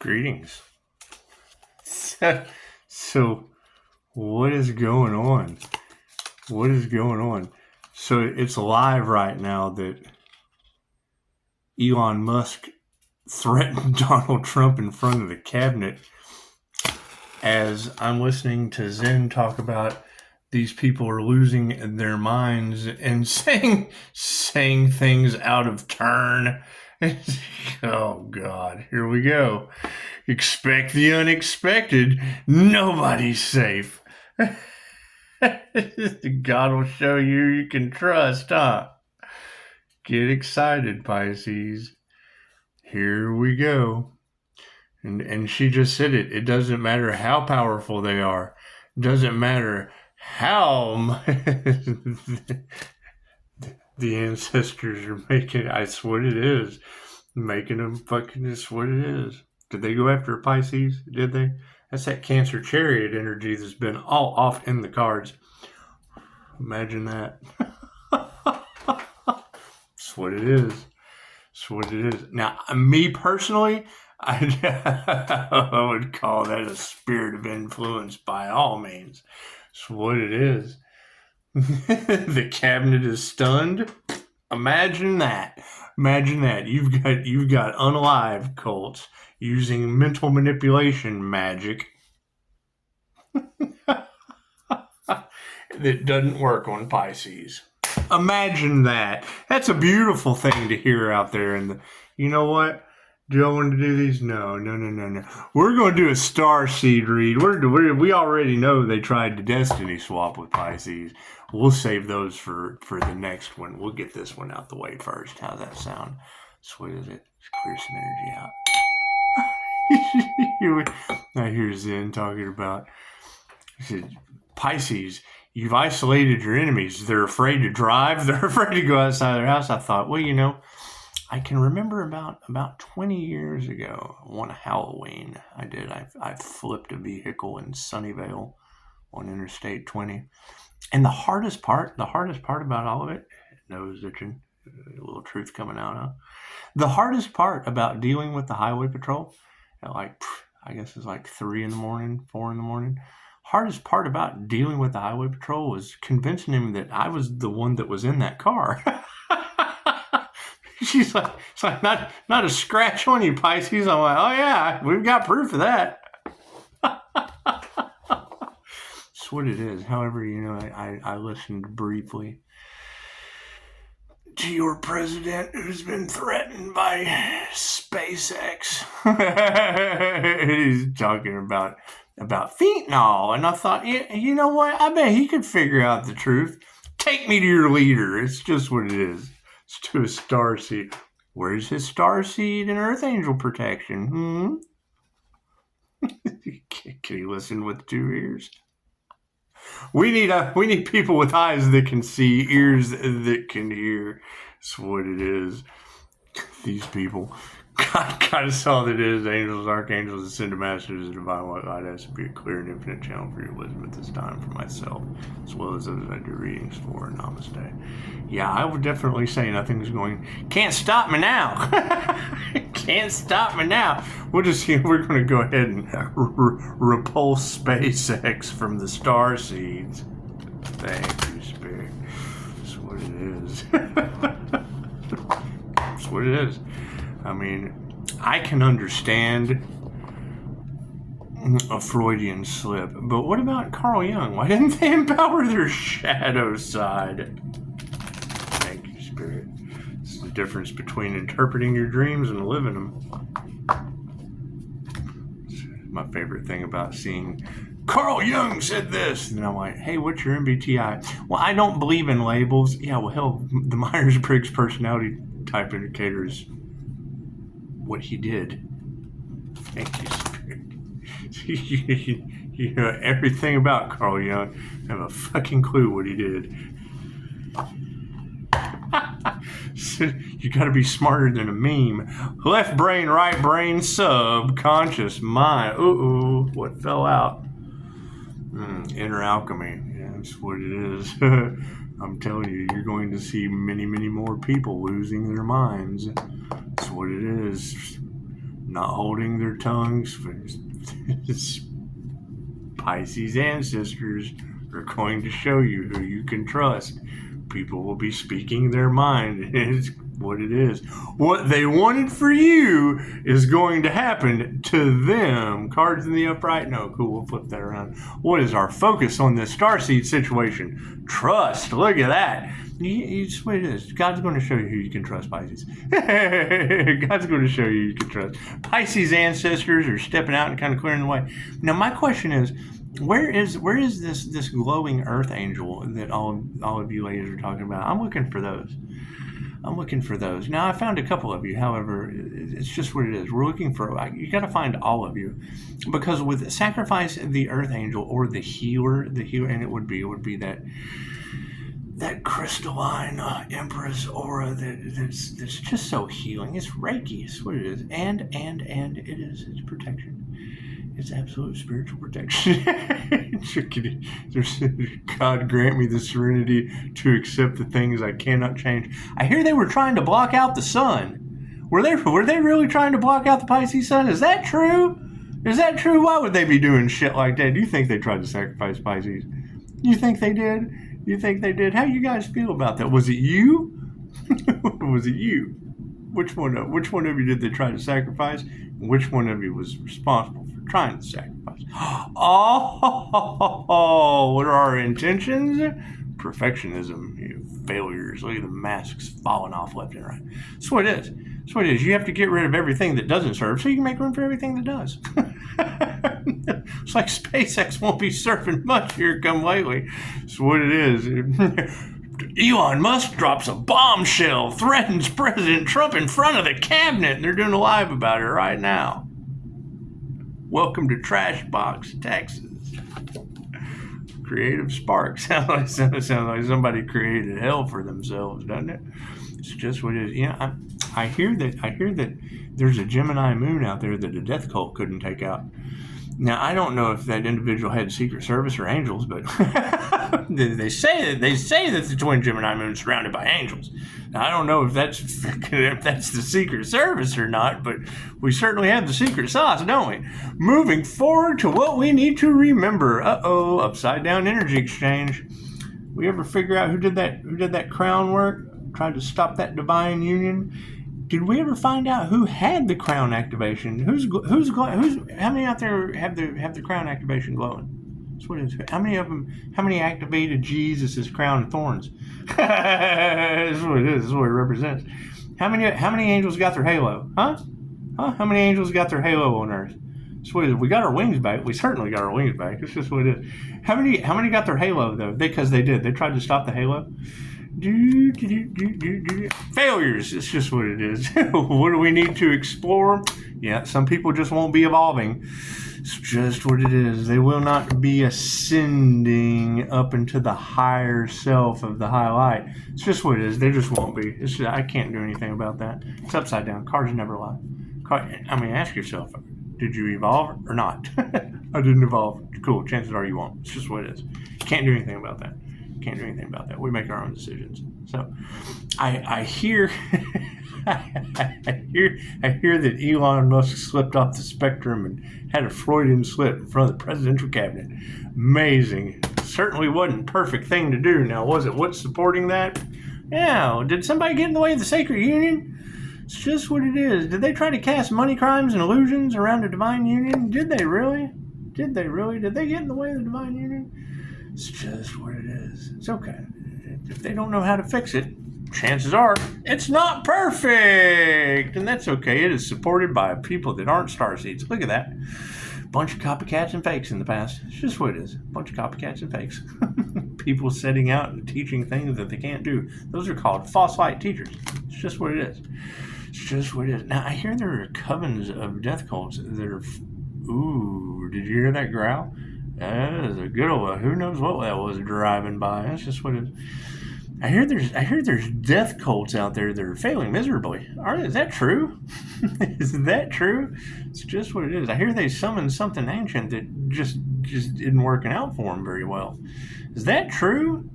Greetings. So, what is going on? What is going on? So, it's live right now that Elon Musk threatened Donald Trump in front of the cabinet as I'm listening to Zen talk about these people are losing their minds and saying things out of turn. Oh, God, here we go. Expect the unexpected. Nobody's safe. God will show you can trust, huh? Get excited, Pisces. Here we go. And she just said it. It doesn't matter how powerful they are. It doesn't matter how the ancestors are making. That's what it is. Making them fucking is what it is. Did they go after Pisces? Did they? That's that Cancer chariot energy that's been all off in the cards. Imagine that. That's what it is. That's what it is. Now, me personally, I would call that a spirit of influence by all means. That's what it is. The cabinet is stunned. Imagine that. Imagine that. You've got unalive cults using mental manipulation magic that doesn't work on Pisces. Imagine that. That's a beautiful thing to hear out there. And you know what? Do I want to do these? No. We're going to do a star seed read. We already know they tried to destiny swap with Pisces. We'll save those for the next one. We'll get this one out the way first. How's that sound? Sweet as it. Let's clear some energy out. Now here's Zen talking about, he said, Pisces, you've isolated your enemies. They're afraid to drive. They're afraid to go outside their house. I thought, well, you know, I can remember about 20 years ago, one Halloween, I flipped a vehicle in Sunnyvale on Interstate 20. And the hardest part about all of it, nose itching, a little truth coming out, huh? The hardest part about dealing with the highway patrol at I guess it's 3 in the morning, 4 in the morning. Hardest part about dealing with the highway patrol was convincing him that I was the one that was in that car. She's like, it's like not a scratch on you, Pisces. I'm like, oh yeah, we've got proof of that. That's what it is. However, you know, I listened briefly to your president who's been threatened by SpaceX. He's talking about fentanyl, and I thought, you know what? I bet he could figure out the truth. Take me to your leader. It's just what it is. It's to a starseed. Where's his starseed and Earth Angel protection? Can he listen with 2 ears? We need people with eyes that can see, ears that can hear. That's what it is. These people. God is all that is. Angels, archangels, ascended masters, and divine white light has to be a clear and infinite channel for your wisdom at this time for myself, as well as those I do readings for. Namaste. Yeah, I would definitely say nothing's going. Can't stop me now. Can't stop me now. We're going to go ahead and repulse SpaceX from the star seeds. Thank you, Spirit. That's what it is. That's what it is. I mean, I can understand a Freudian slip, but what about Carl Jung? Why didn't they empower their shadow side? Thank you, Spirit. It's the difference between interpreting your dreams and living them. My favorite thing about seeing Carl Jung said this, and I'm like, hey, what's your MBTI? Well, I don't believe in labels. Yeah, well, hell, the Myers-Briggs personality type indicator is what he did. Thank you, Spirit. You know everything about Carl Jung. I have a fucking clue what he did. So you gotta be smarter than a meme. Left brain, right brain, subconscious mind. Ooh, what fell out? Inner alchemy. Yeah, that's what it is. I'm telling you, you're going to see many, many more people losing their minds. That's what it is. not holding their tongues. Pisces ancestors are going to show you who you can trust. People will be speaking their mind. It's what it is. What they wanted for you is going to happen to them. Cards in the upright? No, cool, we'll flip that around. What is our focus on this starseed situation? Trust. Look at that. It's what it is. God's going to show you who you can trust, Pisces. God's going to show you you can trust. Pisces ancestors are stepping out and kind of clearing the way. Now, my question is, where is this glowing earth angel that all of you ladies are talking about? I'm looking for those. Now, I found a couple of you. However, it's just what it is. We're looking for, you got to find all of you, because with sacrifice the earth angel or the healer, and it would be that crystalline Empress aura that's just so healing. It's Reiki. It's what it is. And it's protection. It's absolute spiritual protection. God grant me the serenity to accept the things I cannot change. I hear they were trying to block out the sun. Were they really trying to block out the Pisces sun? Is that true? Why would they be doing shit like that? Do you think they tried to sacrifice Pisces? You think they did? How you guys feel about that? Was it you? Was it you? Which one of you did they try to sacrifice? Which one of you was responsible for trying to sacrifice? Oh, what are our intentions? Perfectionism, you failures. Look at the masks falling off left and right. That's what it is. You have to get rid of everything that doesn't serve so you can make room for everything that does. It's like SpaceX won't be surfing much here come lately. That's what it is. Elon Musk drops a bombshell, threatens President Trump in front of the cabinet, and they're doing a live about it right now. Welcome to Trash Box, Texas. Creative spark. Sounds like somebody created hell for themselves, doesn't it? It's just what it is. You know, I hear that there's a Gemini moon out there that a death cult couldn't take out. Now, I don't know if that individual had Secret Service or angels, but they say that the twin Gemini moon is surrounded by angels. Now, I don't know if that's the Secret Service or not, but we certainly have the secret sauce, don't we? Moving forward to what we need to remember. Upside down energy exchange. We ever figure out who did that crown work? Tried to stop that divine union? Did we ever find out who had the crown activation? How many out there have the crown activation glowing? That's what it is. How many activated Jesus' crown of thorns? That's what it is. That's what it represents. How many angels got their halo? Huh? How many angels got their halo on Earth? That's what it is. We got our wings back. We certainly got our wings back. It's just what it is. How many got their halo though? Because they did. They tried to stop the halo. Failures. It's just what it is. What do we need to explore? Yeah, some people just won't be evolving. It's just what it is. They will not be ascending up into the higher self of the high light. It's just what it is. They just won't be. I can't do anything about that. It's upside down. Cards never lie. Ask yourself, did you evolve or not? I didn't evolve. Cool. Chances are you won't. It's just what it is. Can't do anything about that. We make our own decisions. So I hear I hear that Elon Musk slipped off the spectrum and had a Freudian slip in front of the presidential cabinet. Amazing. Certainly wasn't a perfect thing to do. Now, was it? What's supporting that? Yeah. Did somebody get in the way of the sacred union? It's just what it is. Did they try to cast money crimes and illusions around the divine union? Did they really? Did they get in the way of the divine union? It's just what it is. It's okay. If they don't know how to fix it, chances are it's not perfect. And that's okay. It is supported by people that aren't starseeds. Look at that. Bunch of copycats and fakes in the past. It's just what it is. Bunch of copycats and fakes. People setting out and teaching things that they can't do. Those are called false light teachers. It's just what it is. It's just what it is. Now, I hear there are covens of death cults that are... Ooh, did you hear that growl? That is a good one. Who knows what that was driving by? That's just what it is. I hear there's death cults out there that are failing miserably. Is that true? Is that true? It's just what it is. I hear they summoned something ancient that just isn't working out for them very well. Is that true?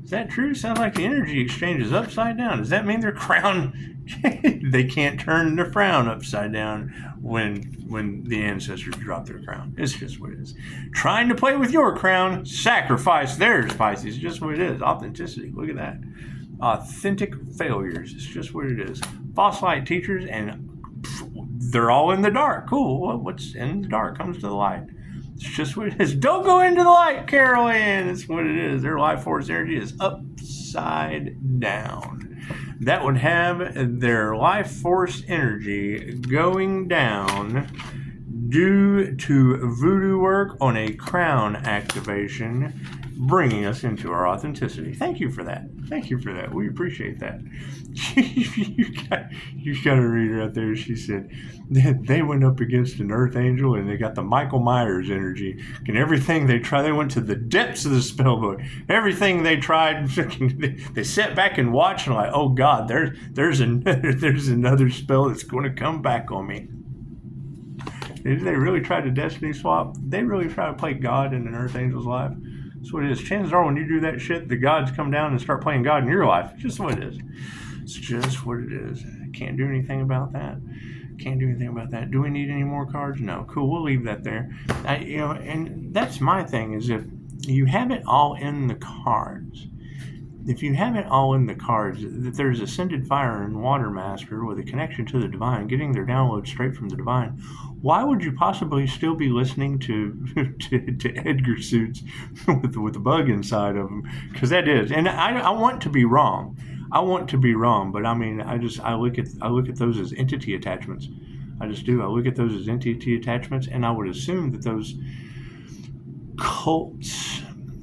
Is that true? Sounds like the energy exchange is upside down. Does that mean their crown, they can't turn their frown upside down when the ancestors drop their crown? It's just what it is. Trying to play with your crown, sacrifice theirs, Pisces. It's just what it is. Authenticity. Look at that. Authentic failures. It's just what it is. False light teachers, and they're all in the dark. Cool. What's in the dark comes to the light. It's just what it is. Don't go into the light, Carolyn. It's what it is. Their life force energy is upside down. That would have their life force energy going down due to voodoo work on a crown activation, bringing us into our authenticity. Thank you for that. Thank you for that. We appreciate that. you got to read her out there. She said they went up against an Earth Angel and they got the Michael Myers energy. And everything they tried, they went to the depths of the spell book. Everything they tried, they sat back and watched and like, oh God, there's another spell that's going to come back on me. Did they really try to destiny swap? They really try to play God in an Earth Angel's life? That's what it is. Chances are when you do that shit, the gods come down and start playing God in your life. It's just what it is. It's just what it is. Can't do anything about that. Can't do anything about that. Do we need any more cards? No. Cool. We'll leave that there. And that's my thing is if you have it all in the cards, if you have it all in the cards, that there's Ascended Fire and Water Master with a connection to the Divine, getting their download straight from the Divine, why would you possibly still be listening to Edgar suits with a bug inside of them? Because that is, and I want to be wrong. I want to be wrong, but I mean, I look at those as entity attachments. I just do. I look at those as entity attachments, and I would assume that those cults,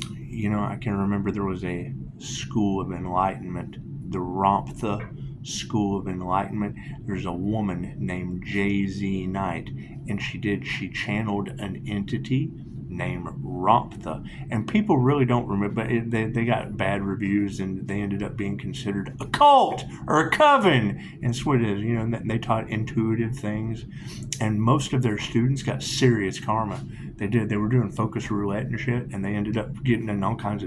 I can remember there was a School of Enlightenment, the Ramtha School of Enlightenment. There's a woman named J.Z. Knight, and she channeled an entity named Ramtha, and people really don't remember, but they got bad reviews, and they ended up being considered a cult or a coven, and so it is, and they taught intuitive things, and most of their students got serious karma. They were doing focus roulette and shit, and they ended up getting in all kinds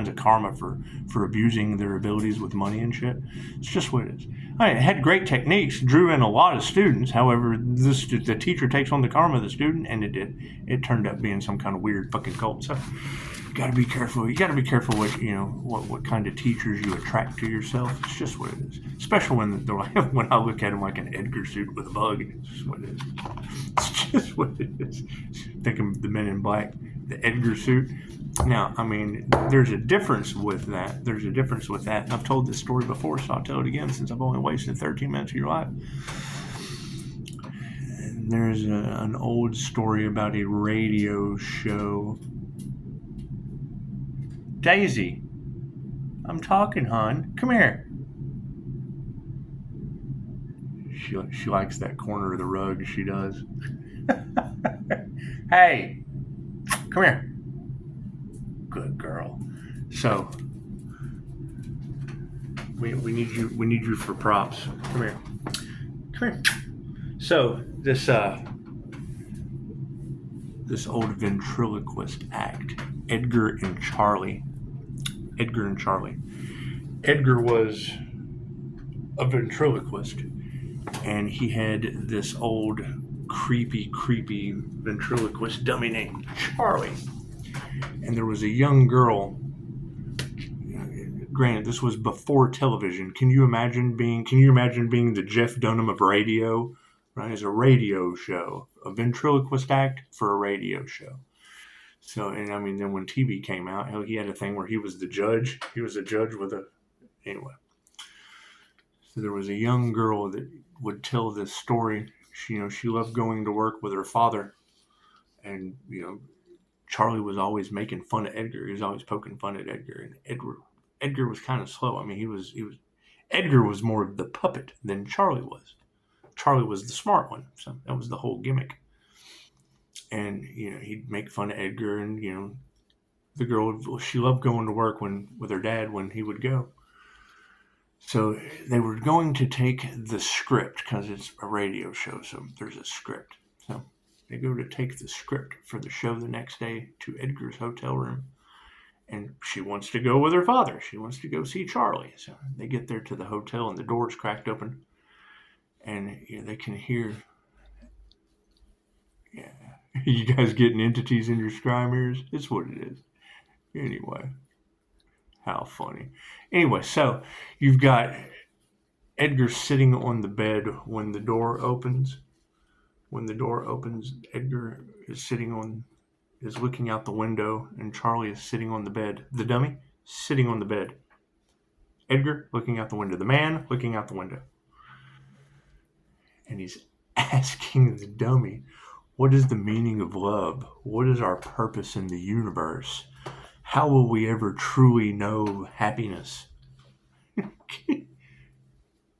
of karma for abusing their abilities with money and shit. It's just what it is. It had great techniques, drew in a lot of students. However, the teacher takes on the karma of the student, and it turned up being some kind of weird fucking cult. So you got to be careful. You got to be careful what kind of teachers you attract to yourself. It's just what it is. Especially when I look at them like an Edgar suit with a bug. It's just what it is. It's just what it is. Think of the Men in Black, the Edgar suit. Now, I mean, there's a difference with that. And I've told this story before, so I'll tell it again since I've only wasted 13 minutes of your life. There's an old story about a radio show. Daisy, I'm talking, hon. Come here. She likes that corner of the rug. She does. Hey, come here. Good girl. So we need you for props. Come here. So this old ventriloquist act, Edgar and Charlie. Edgar was a ventriloquist, and he had this old creepy ventriloquist dummy named Charlie. And there was a young girl. Granted, this was before television. Can you imagine being the Jeff Dunham of radio? Right, it's a radio show, a ventriloquist act for a radio show. So, and I mean, then when TV came out, he had a thing where he was the judge. He was a judge anyway. So there was a young girl that would tell this story. She loved going to work with her father, and Charlie was always making fun of Edgar. He was always poking fun at Edgar, and Edgar was kind of slow. I mean, Edgar was more of the puppet than Charlie was. Charlie was the smart one, so that was the whole gimmick. And he'd make fun of Edgar, and the girl, she loved going to work with her dad when he would go. So they were going to take the script because it's a radio show, so there's a script. So they go to take the script for the show the next day to Edgar's hotel room, And she wants to go with her father. She wants to go see Charlie. So they get there to the hotel, and the door's cracked open. And they can hear, yeah, you guys getting entities in your scry mirrors? It's what it is. Anyway, how funny. Anyway, so you've got Edgar sitting on the bed when the door opens. When the door opens, Edgar is looking out the window, and Charlie is sitting on the bed. The dummy sitting on the bed. Edgar looking out the window. The man looking out the window. And he's asking the dummy, what is the meaning of love? What is our purpose in the universe? How will we ever truly know happiness?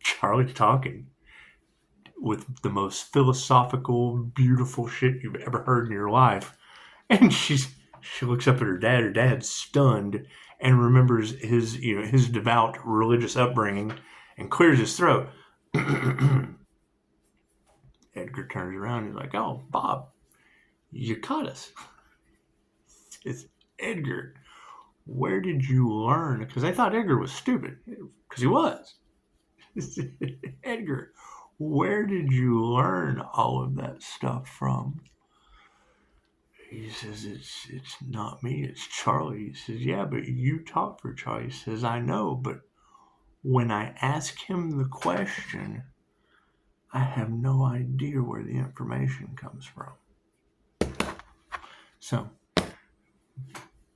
Charlie's talking with the most philosophical, beautiful shit you've ever heard in your life. And she looks up at her dad. Her dad's stunned and remembers his devout religious upbringing and clears his throat. Edgar turns around and he's like, oh, Bob, you caught us. It's Edgar. Where did you learn? Because I thought Edgar was stupid. Because he was. Edgar, where did you learn all of that stuff from? He says, it's not me, it's Charlie. He says, yeah, but you talk for Charlie. He says, I know, but when I ask him the question, I have no idea where the information comes from. So,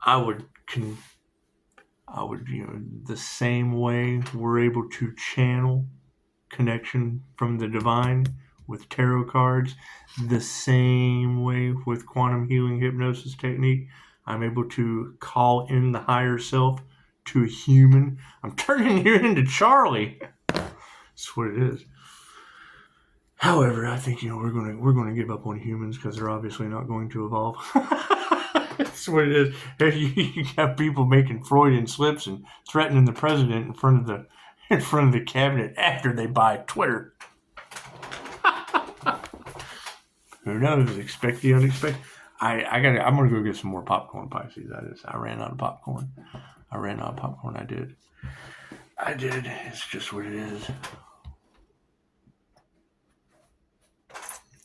I would, the same way we're able to channel connection from the divine with tarot cards, the same way with quantum healing hypnosis technique, I'm able to call in the higher self to a human. I'm turning you into Charlie. That's what it is. However, I think we're going to give up on humans because they're obviously not going to evolve. That's what it is. You got people making Freudian slips and threatening the president in front of the cabinet after they buy Twitter. Who knows? Expect the unexpected. I'm gonna go get some more popcorn, Pisces. I ran out of popcorn. I did. It's just what it is.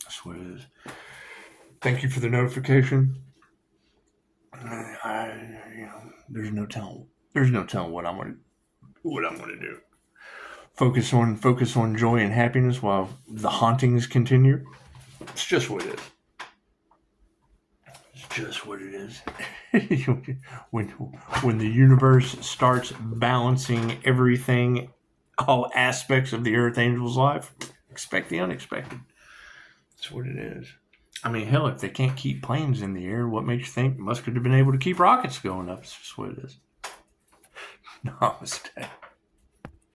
That's what it is. Thank you for the notification. There's no telling what I'm gonna do. Focus on joy and happiness while the hauntings continue. It's just what it is. It's just what it is. when the universe starts balancing everything, all aspects of the Earth Angel's life, expect the unexpected. That's what it is. I mean, hell, if they can't keep planes in the air, what makes you think Musk could have been able to keep rockets going up? It's just what it is. Namaste.